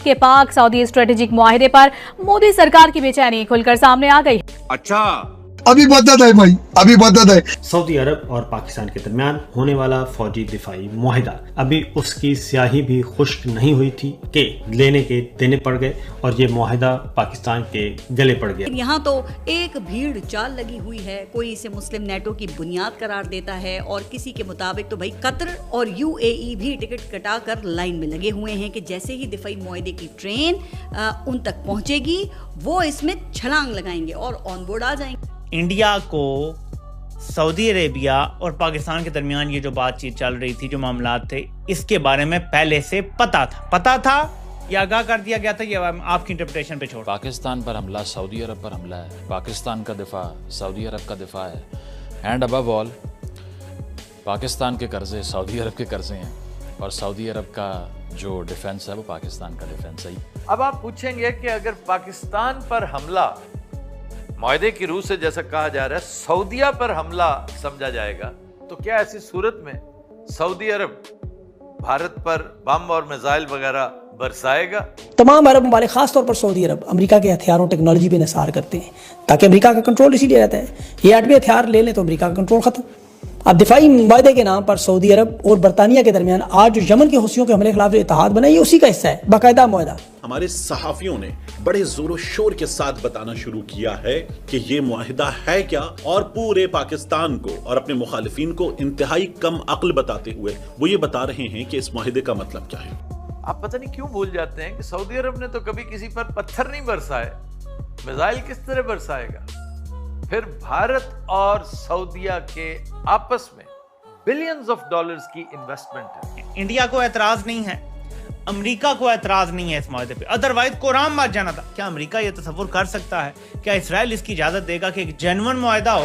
के पाक Saudi strategic मुआहिदे पर मोदी सरकार की बेचैनी खुलकर सामने आ गई। अच्छा, अभी बदत है भाई, अभी बदत है। सऊदी अरब और पाकिस्तान के दरमियान होने वाला फौजी दिफाई मुआहिदा, अभी उसकी स्याही भी खुश्क नहीं हुई थी कि लेने के देने पड़ गए और ये मुआहिदा पाकिस्तान के गले पड़ गया। यहाँ तो एक भीड़ चाल लगी हुई है। कोई इसे मुस्लिम नेटो की बुनियाद करार देता है और किसी के मुताबिक तो भाई कतर और यूएई भी टिकट कटाकर लाइन में लगे हुए हैं कि जैसे ही दिफाई मुआहिदे की ट्रेन उन तक पहुंचेगी वो इसमें छलांग लगाएंगे और ऑन बोर्ड आ जाएंगे। इंडिया को सऊदी अरेबिया और पाकिस्तान के दरमियान ये जो बातचीत चल रही थी, जो मामलात थे, इसके बारे में पहले से पता था या आगाह कर दिया गया था, ये आपकी इंटरप्रिटेशन पे छोड़। पाकिस्तान पर हमला सऊदी अरब पर हमला है, पाकिस्तान का दिफा सऊदी अरब का दिफा है, एंड अबव ऑल पाकिस्तान के कर्जे सऊदी अरब के कर्जे हैं और सऊदी अरब का जो डिफेंस है वो पाकिस्तान का डिफेंस है। अब आप पूछेंगे कि अगर पाकिस्तान पर हमला मुआहदे की रूह से जैसा कहा जा रहा है सऊदीया पर हमला समझा जाएगा, तो क्या ऐसी सूरत में सऊदी अरब भारत पर बम और मिसाइल वगैरह बरसाएगा? तमाम अरब ममालिक खासतौर पर सऊदी अरब अमेरिका के हथियारों टेक्नोलॉजी पे निसार करते हैं ताकि अमेरिका का कंट्रोल इसीलिए रहता है ये एटमी हथियार ले लें तो अमेरिका का कंट्रोल खत्म। अब दिफाई मुआहदे के नाम पर सऊदी अरब और बरतानिया के दरमियान आज जो यमन के हुसियों के हमले के खिलाफ जो इत्तेहाद बना ये उसी का हिस्सा है, बाकायदा मुआहदा। हमारे सहाफियों ने बड़े जोरों शोर के साथ बताना शुरू किया है कि ये मुआहिदा है क्या, और पूरे पाकिस्तान को और अपने मुखालिफिन को इंतहाई कम अक्ल बताते हुए वो ये बता रहे हैं कि इस मुआहिदे का मतलब क्या है। आप पता नहीं क्यों भूल जाते हैं कि सऊदी अरब ने तो कभी किसी पर पत्थर नहीं बरसाए, मिसाइल किस तरह बरसाएगा? फिर भारत और सऊदीया के आपस में बिलियंस ऑफ डॉलर्स की इन्वेस्टमेंट है। इंडिया को एतराज नहीं है, अमेरिका को एतराज नहीं है इस मुआहदे पे, अदरवाइज कुरान मत जाना था। क्या अमेरिका ये तसव्वुर कर सकता है, क्या इसराइल इसकी इजाजत देगा कि एक जेन्युइन मुआहदा हो?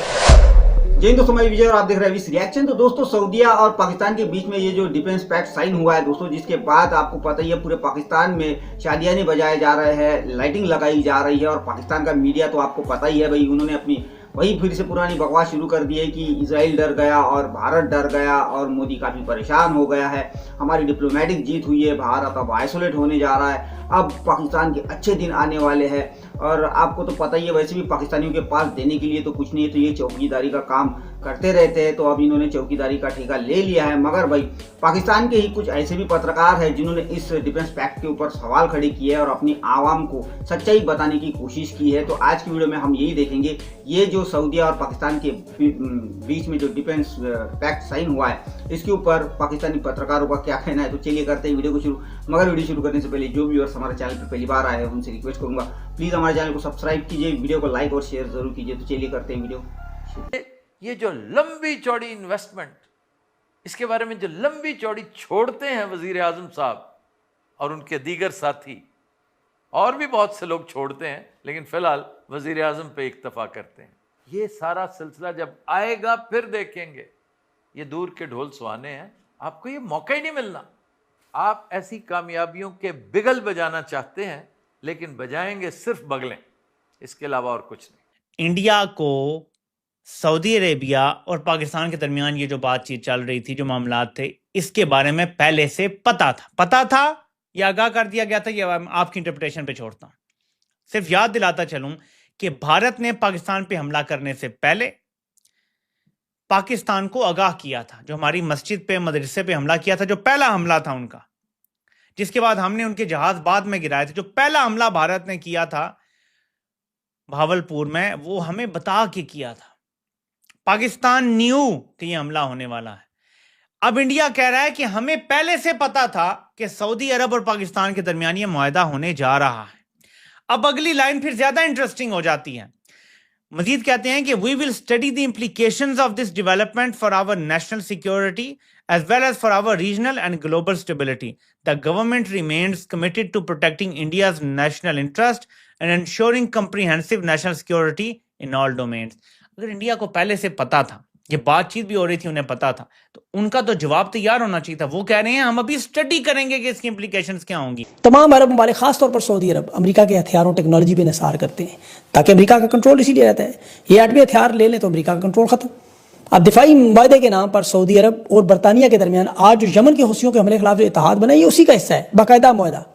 जय हिंद दोस्तों, मैं विजय और आप देख रहे हैं विस रिएक्शन। तो दोस्तों सऊदीया और पाकिस्तान के बीच में ये जो डिफेंस पैक्ट साइन हुआ है दोस्तों, जिसके बाद आपको पता ही है पूरे पाकिस्तान में शादियाने बजाए जा रहे हैं, लाइटिंग लगाई जा रही है और पाकिस्तान का मीडिया तो आपको पता ही है भाई, उन्होंने अपनी वही फिर से पुरानी बकवास शुरू कर दी है कि इजराइल डर गया और भारत डर गया और मोदी काफी परेशान हो गया है, हमारी डिप्लोमेटिक जीत हुई है, भारत अब आइसोलेट होने जा रहा है, अब पाकिस्तान के अच्छे दिन आने वाले हैं। और आपको तो पता ही है वैसे भी पाकिस्तानियों के पास देने के लिए तो कुछ नहीं है, तो ये चौकीदारी का काम करते रहते हैं, तो अब इन्होंने चौकीदारी का ठेका ले लिया है। मगर भाई पाकिस्तान के ही कुछ ऐसे भी पत्रकार हैं जिन्होंने इस डिफेंस पैक्ट के ऊपर सवाल खड़े किए और अपनी आवाम को सच्चाई बताने की कोशिश की है। तो आज की वीडियो में हम यही देखेंगे, ये जो सऊदीया और पाकिस्तान के बीच में जो डिफेंस पैक्ट साइन हुआ है इसके ऊपर पाकिस्तानी पत्रकारों का क्या कहना है। तो चलिए करते हैं वीडियो को शुरू। मगर वीडियो शुरू करने से पहले जो व्यूअर्स हमारे चैनल पर पहली बार आए हैं उनसे रिक्वेस्ट करूंगा प्लीज हमारे चैनल को सब्सक्राइब कीजिए, वीडियो को लाइक और शेयर जरूर कीजिए। तो चलिए करते हैं वीडियो। ये जो लंबी चौड़ी इन्वेस्टमेंट, इसके बारे में जो लंबी चौड़ी छोड़ते हैं वजीर आजम साहब और उनके दीगर साथी, और भी बहुत से लोग छोड़ते हैं, लेकिन फिलहाल वजीर आजम पे इक्तफा करते हैं। ये सारा सिलसिला जब आएगा फिर देखेंगे। ये दूर के ढोल सुहाने हैं, आपको ये मौका ही नहीं मिलना। आप ऐसी कामयाबियों के बिगल बजाना चाहते हैं लेकिन बजाएंगे सिर्फ बगलें, इसके अलावा और कुछ नहीं। इंडिया को सऊदी अरेबिया और पाकिस्तान के दरमियान ये जो बातचीत चल रही थी, जो मामलात थे, इसके बारे में पहले से पता था या आगाह कर दिया गया था, ये आपकी इंटरप्रिटेशन पे छोड़ता हूं। सिर्फ याद दिलाता चलूं कि भारत ने पाकिस्तान पे हमला करने से पहले पाकिस्तान को आगाह किया था। जो हमारी मस्जिद पे, मदरसे पे हमला किया था, जो पहला हमला था उनका, जिसके बाद हमने उनके जहाज बाद में गिराए थे, जो पहला हमला भारत ने किया था भावलपुर में, वो हमें बता के किया था। पाकिस्तान न्यू कि ये हमला होने वाला है। अब इंडिया कह रहा है कि हमें पहले से पता था कि सऊदी अरब और पाकिस्तान के दरमियान ये मुआहदा होने जा रहा है। अब अगली लाइन फिर ज्यादा इंटरेस्टिंग हो जाती है। मजीद कहते हैं कि we will study the implications of this development for our national security as well as for our regional and global stability. The government remains committed to protecting India's national interest and ensuring comprehensive national security in all domains. अगर India को पहले से पता था, ये बातचीत भी हो रही थी, उन्हें पता था, तो उनका तो जवाब तैयार होना चाहिए था। वो कह रहे हैं हम अभी स्टडी करेंगे कि इसकी इंप्लीकेशंस क्या होंगी। तमाम अरब ममालिक खासतौर पर सऊदी अरब अमेरिका के हथियारों टेक्नोलॉजी पे निसार करते हैं ताकि अमेरिका का कंट्रोल इसीलिए रहता है ये एटमी हथियार ले लें तो अमेरिका का कंट्रोल खत्म। अब दिफाई मुआहदे के नाम पर सऊदी अरब और बरतानिया के दरमियान आज जो यमन के हुसियों के हमले के खिलाफ जो इत्तेहाद बना ये उसी का हिस्सा है, बाकायदा मुआहदा।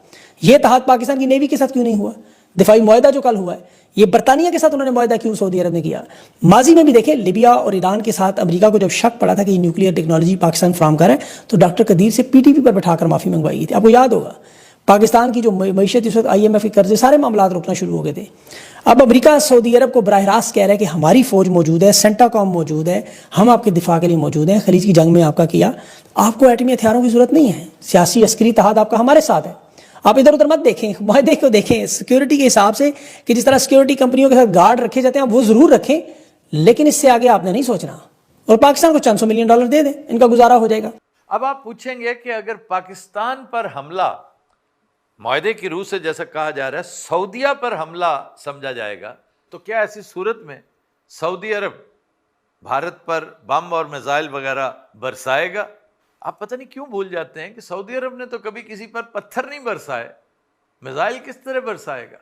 ये तहत पाकिस्तान की नेवी के साथ क्यों नहीं हुआ? दिफाई मुआहदा जो कल हुआ है, ये बरतानिया के साथ उन्होंने मुआहदा क्यों सऊदी अरब ने किया? माजी में भी देखें, लिबिया और ईरान के साथ अमेरिका को जब शक पड़ा था कि न्यूक्लियर टेक्नोलॉजी पाकिस्तान फ्राहम कर है, तो डॉक्टर कदीर से पीटीपी पर बैठाकर माफ़ी मंगवाई गई थी। आपको याद होगा, पाकिस्तान की जो मईशत इस वक्त IMF के कर्जे, सारे मामला रुकना शुरू हो गए थे। अब अमेरिका सऊदी अरब को बराह रास्त कह रहा है कि हमारी फौज मौजूद है, सेंटाकॉम मौजूद है, हम आपके दिफा के लिए मौजूद हैं, खलीज की जंग में आपका किया, आपको एटमी हथियारों की जरूरत नहीं है, सियासी अस्करी तहत आपका हमारे साथ है। आप इधर उधर मत देखें, मुआहदे को देखें सिक्योरिटी के हिसाब से कि जिस तरह सिक्योरिटी कंपनियों के साथ गार्ड रखे जाते हैं, वो जरूर रखें, लेकिन इससे आगे आपने नहीं सोचना। और पाकिस्तान को $400 मिलियन दे दें, इनका गुजारा हो जाएगा। अब आप पूछेंगे कि अगर पाकिस्तान पर हमला मुआहदे की रूह से जैसा कहा जा रहा है सऊदीया पर हमला समझा जाएगा, तो क्या ऐसी सूरत में सऊदी अरब भारत पर बम और मिसाइल वगैरह बरसाएगा? आप पता नहीं क्यों भूल जाते हैं कि सऊदी अरब ने तो कभी किसी पर पत्थर नहीं बरसाए, मिसाइल किस तरह बरसाएगा?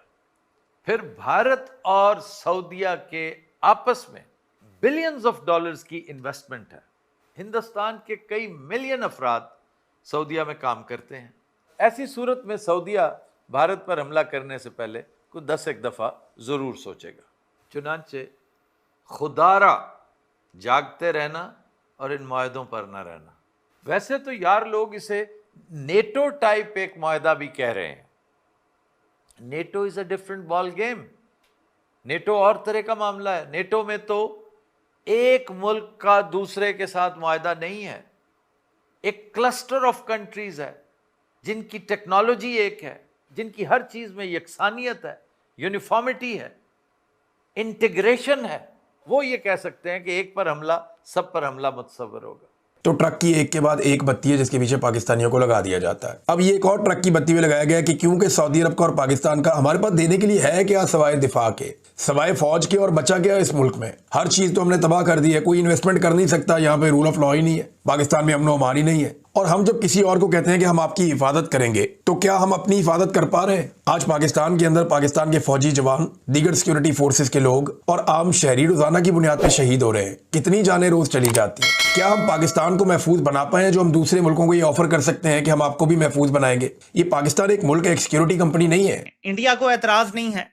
फिर भारत और सऊदीया के आपस में बिलियंस ऑफ डॉलर्स की इन्वेस्टमेंट है। हिंदुस्तान के कई मिलियन अफराद सऊदीया में काम करते हैं। ऐसी सूरत में सऊदीया भारत पर हमला करने से पहले कुछ 10 एक दफ़ा ज़रूर सोचेगा। चुनांचे खुदारा जागते रहना और इन मुआहदों पर ना रहना। वैसे तो यार लोग इसे नेटो टाइप एक मुआहदा भी कह रहे हैं। NATO is a different ball game. NATO और तरह का मामला है। नेटो में तो एक मुल्क का दूसरे के साथ मुआहदा नहीं है, एक क्लस्टर ऑफ कंट्रीज है जिनकी टेक्नोलॉजी एक है, जिनकी हर चीज में यकसानियत है, यूनिफॉर्मिटी है, इंटीग्रेशन है। वो ये कह सकते हैं कि एक पर हमला सब पर हमला मुतसव्वर होगा। तो ट्रक की एक के बाद एक बत्ती है जिसके पीछे पाकिस्तानियों को लगा दिया जाता है। अब ये एक और ट्रक की बत्ती भी लगाया गया कि क्योंकि सऊदी अरब का और पाकिस्तान का हमारे पास देने के लिए है क्या, सवाए दिफा के, सवाए फौज के, और बचा क्या इस मुल्क में? हर चीज तो हमने तबाह कर दी है, कोई इन्वेस्टमेंट कर नहीं सकता, यहाँ पे रूल ऑफ लॉ ही नहीं है, पाकिस्तान में अमन व अमान ही नहीं है। और हम जब किसी और को कहते हैं कि हम आपकी हिफाजत करेंगे, तो क्या हम अपनी हिफाजत कर पा रहे हैं? आज पाकिस्तान के अंदर पाकिस्तान के फौजी जवान, दीगर सिक्योरिटी फोर्सेस के लोग और आम शहरी रोजाना की बुनियाद पर शहीद हो रहे हैं। कितनी जानें रोज चली जाती हैं। क्या हम पाकिस्तान को महफूज बना पाए, जो हम दूसरे मुल्कों को ये ऑफर कर सकते हैं कि हम आपको भी महफूज बनाएंगे? ये पाकिस्तान एक मुल्क, एक सिक्योरिटी कंपनी नहीं है। इंडिया को एतराज नहीं है,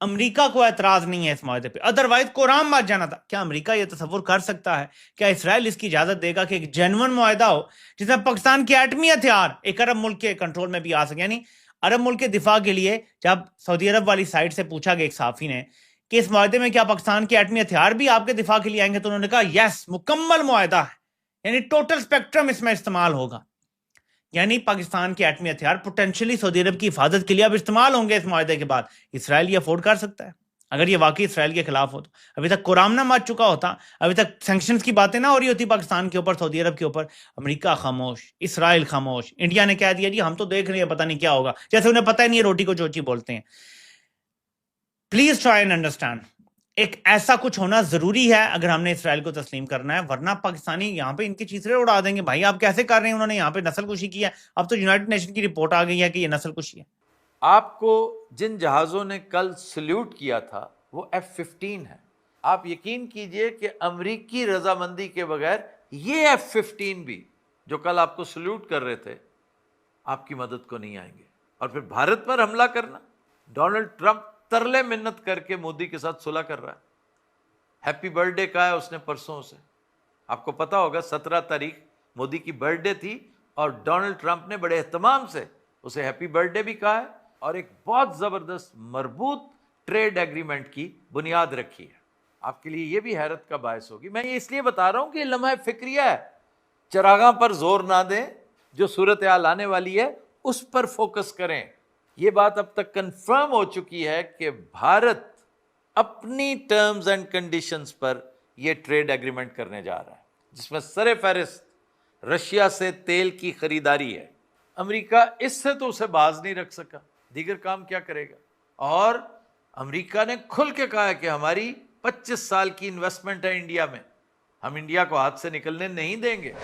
अमेरिका को एतराज नहीं है इस मुआहदे पे, अदरवाइज कुरान मार जाना था। क्या अमेरिका ये तसव्वुर कर सकता है, क्या इसराइल इसकी इजाजत देगा कि एक जेन्युइन मुआहदा हो जिसमें पाकिस्तान के एटमी हथियार एक अरब मुल्क के कंट्रोल में भी आ सके? यानी अरब मुल्क के दिफा के लिए जब सऊदी अरब वाली साइड से पूछा गया एक साफी ने कि इस मुआहदे में क्या पाकिस्तान के एटमी हथियार भी आपके दिफा के लिए आएंगे, तो उन्होंने कहा यस, मुकम्मल मुआहदा है, यानी टोटल स्पेक्ट्रम इसमें इस्तेमाल होगा। यानी पाकिस्तान के एटमी हथियार पोटेंशियली सऊदी अरब की हिफाजत के लिए अब इस्तेमाल होंगे इस मुआहदे के बाद। इसराइल ये अफोर्ड कर सकता है अगर ये वाकई इसराइल के खिलाफ हो तो। अभी तक कुरान ना मच चुका होता, अभी तक सैंक्शंस की बातें ना हो रही होती पाकिस्तान के ऊपर, सऊदी अरब के ऊपर। अमेरिका खामोश, इसराइल खामोश, इंडिया ने कह दिया जी हम तो देख रहे हैं, पता नहीं क्या होगा, जैसे उन्हें पता ही नहीं है रोटी को चोची बोलते हैं। प्लीज ट्राई एंड अंडरस्टैंड, एक ऐसा कुछ होना जरूरी है अगर हमने इसराइल को तस्लीम करना है, वरना पाकिस्तानी यहाँ पे इनकी चीथड़े उड़ा देंगे। भाई आप कैसे कर रहे हैं, उन्होंने यहाँ पे नस्लकुशी की है, अब तो यूनाइटेड नेशन की रिपोर्ट आ गई है कि ये नस्लकुशी है। आपको जिन जहाज़ों ने कल सल्यूट किया था वो F-15 है। आप यकीन कीजिए कि अमरीकी रजामंदी के बगैर ये F-15 भी जो कल आपको सल्यूट कर रहे थे आपकी मदद को नहीं आएंगे। और फिर भारत पर हमला करना, डोनाल्ड ट्रंप तरले मिन्नत करके मोदी के साथ सुलह कर रहा है। हैप्पी बर्थडे कहा है उसने परसों से, आपको पता होगा 17 तारीख मोदी की बर्थडे थी और डोनाल्ड ट्रंप ने बड़े एहतमाम से उसे हैप्पी बर्थडे भी कहा है और एक बहुत ज़बरदस्त मरबूत ट्रेड एग्रीमेंट की बुनियाद रखी है। आपके लिए ये भी हैरत का बायस होगी। मैं ये इसलिए बता रहा हूँ कि लम्हा फिक्रिया है, चरागां पर जोर ना दें, जो सूरत हाल आने वाली है उस पर फोकस करें। ये बात अब तक कंफर्म हो चुकी है कि भारत अपनी टर्म्स एंड कंडीशंस पर यह ट्रेड एग्रीमेंट करने जा रहा है, जिसमें सरे फहरिस्त रशिया से तेल की खरीदारी है। अमेरिका इससे तो उसे बाज नहीं रख सका, दीगर काम क्या करेगा? और अमेरिका ने खुल के कहा है कि हमारी 25 साल की इन्वेस्टमेंट है इंडिया में, हम इंडिया को हाथ से निकलने नहीं देंगे।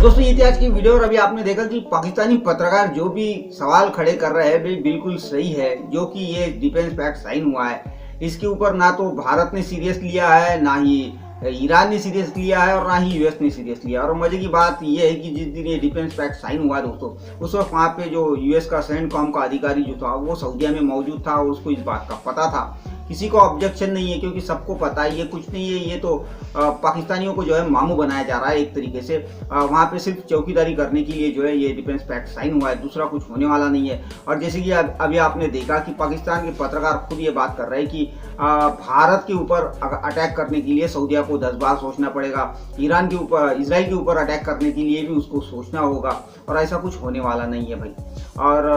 दोस्तों ये थी आज की वीडियो और अभी आपने देखा कि पाकिस्तानी पत्रकार जो भी सवाल खड़े कर रहे हैं बिल्कुल सही है। जो कि ये डिफेंस पैक्ट साइन हुआ है इसके ऊपर ना तो भारत ने सीरियस लिया है, ना ही ईरान ने सीरियस लिया है और ना ही यूएस ने सीरियस लिया। और मजे की बात यह है कि जिस दिन ये डिफेंस पैक्ट साइन हुआ दोस्तों, उस वक्त वहाँ पे जो यूएस का सेंटकॉम का अधिकारी जो था वो सऊदीया में मौजूद था, उसको इस बात का पता था। किसी को ऑब्जेक्शन नहीं है क्योंकि सबको पता है ये कुछ नहीं है, ये तो पाकिस्तानियों को जो है मामू बनाया जा रहा है एक तरीके से। वहाँ पे सिर्फ चौकीदारी करने के लिए जो है ये डिफेंस पैक्ट साइन हुआ है, दूसरा कुछ होने वाला नहीं है। और जैसे कि अभी आपने देखा कि पाकिस्तान के पत्रकार खुद ये बात कर रहे हैं कि भारत के ऊपर अटैक करने के लिए सऊदीया को 10 बार सोचना पड़ेगा, ईरान के ऊपर, इजराइल के ऊपर अटैक करने के लिए भी उसको सोचना होगा, और ऐसा कुछ होने वाला नहीं है भाई। और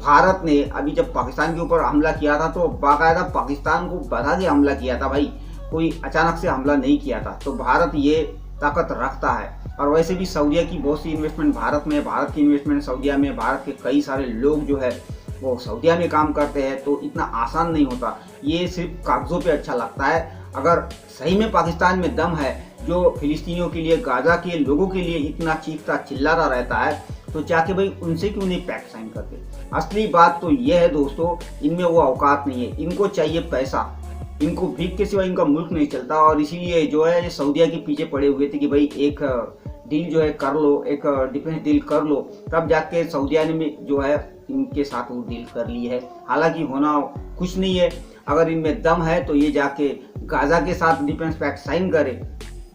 भारत ने अभी जब पाकिस्तान के ऊपर हमला किया था तो बाकायदा पाकिस्तान को बता के हमला किया था भाई, कोई अचानक से हमला नहीं किया था। तो भारत ये ताकत रखता है। और वैसे भी सऊदीया की बहुत सी इन्वेस्टमेंट भारत में है, भारत की इन्वेस्टमेंट सऊदीया में, भारत के कई सारे लोग जो है वो सऊदीया में काम करते हैं। तो इतना आसान नहीं होता, ये सिर्फ कागजों पे अच्छा लगता है। अगर सही में पाकिस्तान में दम है, जो फिलिस्तीनियों के लिए, गाजा के लोगों के लिए इतना चीखता चिल्लाता रहता है, तो जाके भाई उनसे क्यों नहीं पैक्ट साइन करते। असली बात तो यह है दोस्तों, इनमें वो औकात नहीं है, इनको चाहिए पैसा, इनको भीख के सिवा इनका मुल्क नहीं चलता। और इसीलिए जो है ये सऊदीया के पीछे पड़े हुए थे कि भाई एक डील जो है कर लो, एक डिफेंस डील कर लो, तब जाके सऊदीया ने जो है इनके साथ वो डील कर ली है। हालांकि होना कुछ नहीं है, अगर इनमें दम है तो ये जाके गाजा के साथ डिफेंस पैक्ट साइन करे,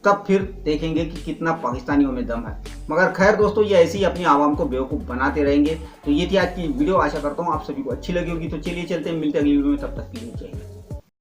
तब फिर देखेंगे कि कितना पाकिस्तानियों में दम है। मगर खैर दोस्तों, ये ऐसे ही अपनी आवाम को बेवकूफ़ बनाते रहेंगे। तो ये थी आज की वीडियो, आशा करता हूँ आप सभी को अच्छी लगी होगी। तो चलिए चलते हैं, मिलते हैं अगली वीडियो में, तब तक के लिए जय हिंद।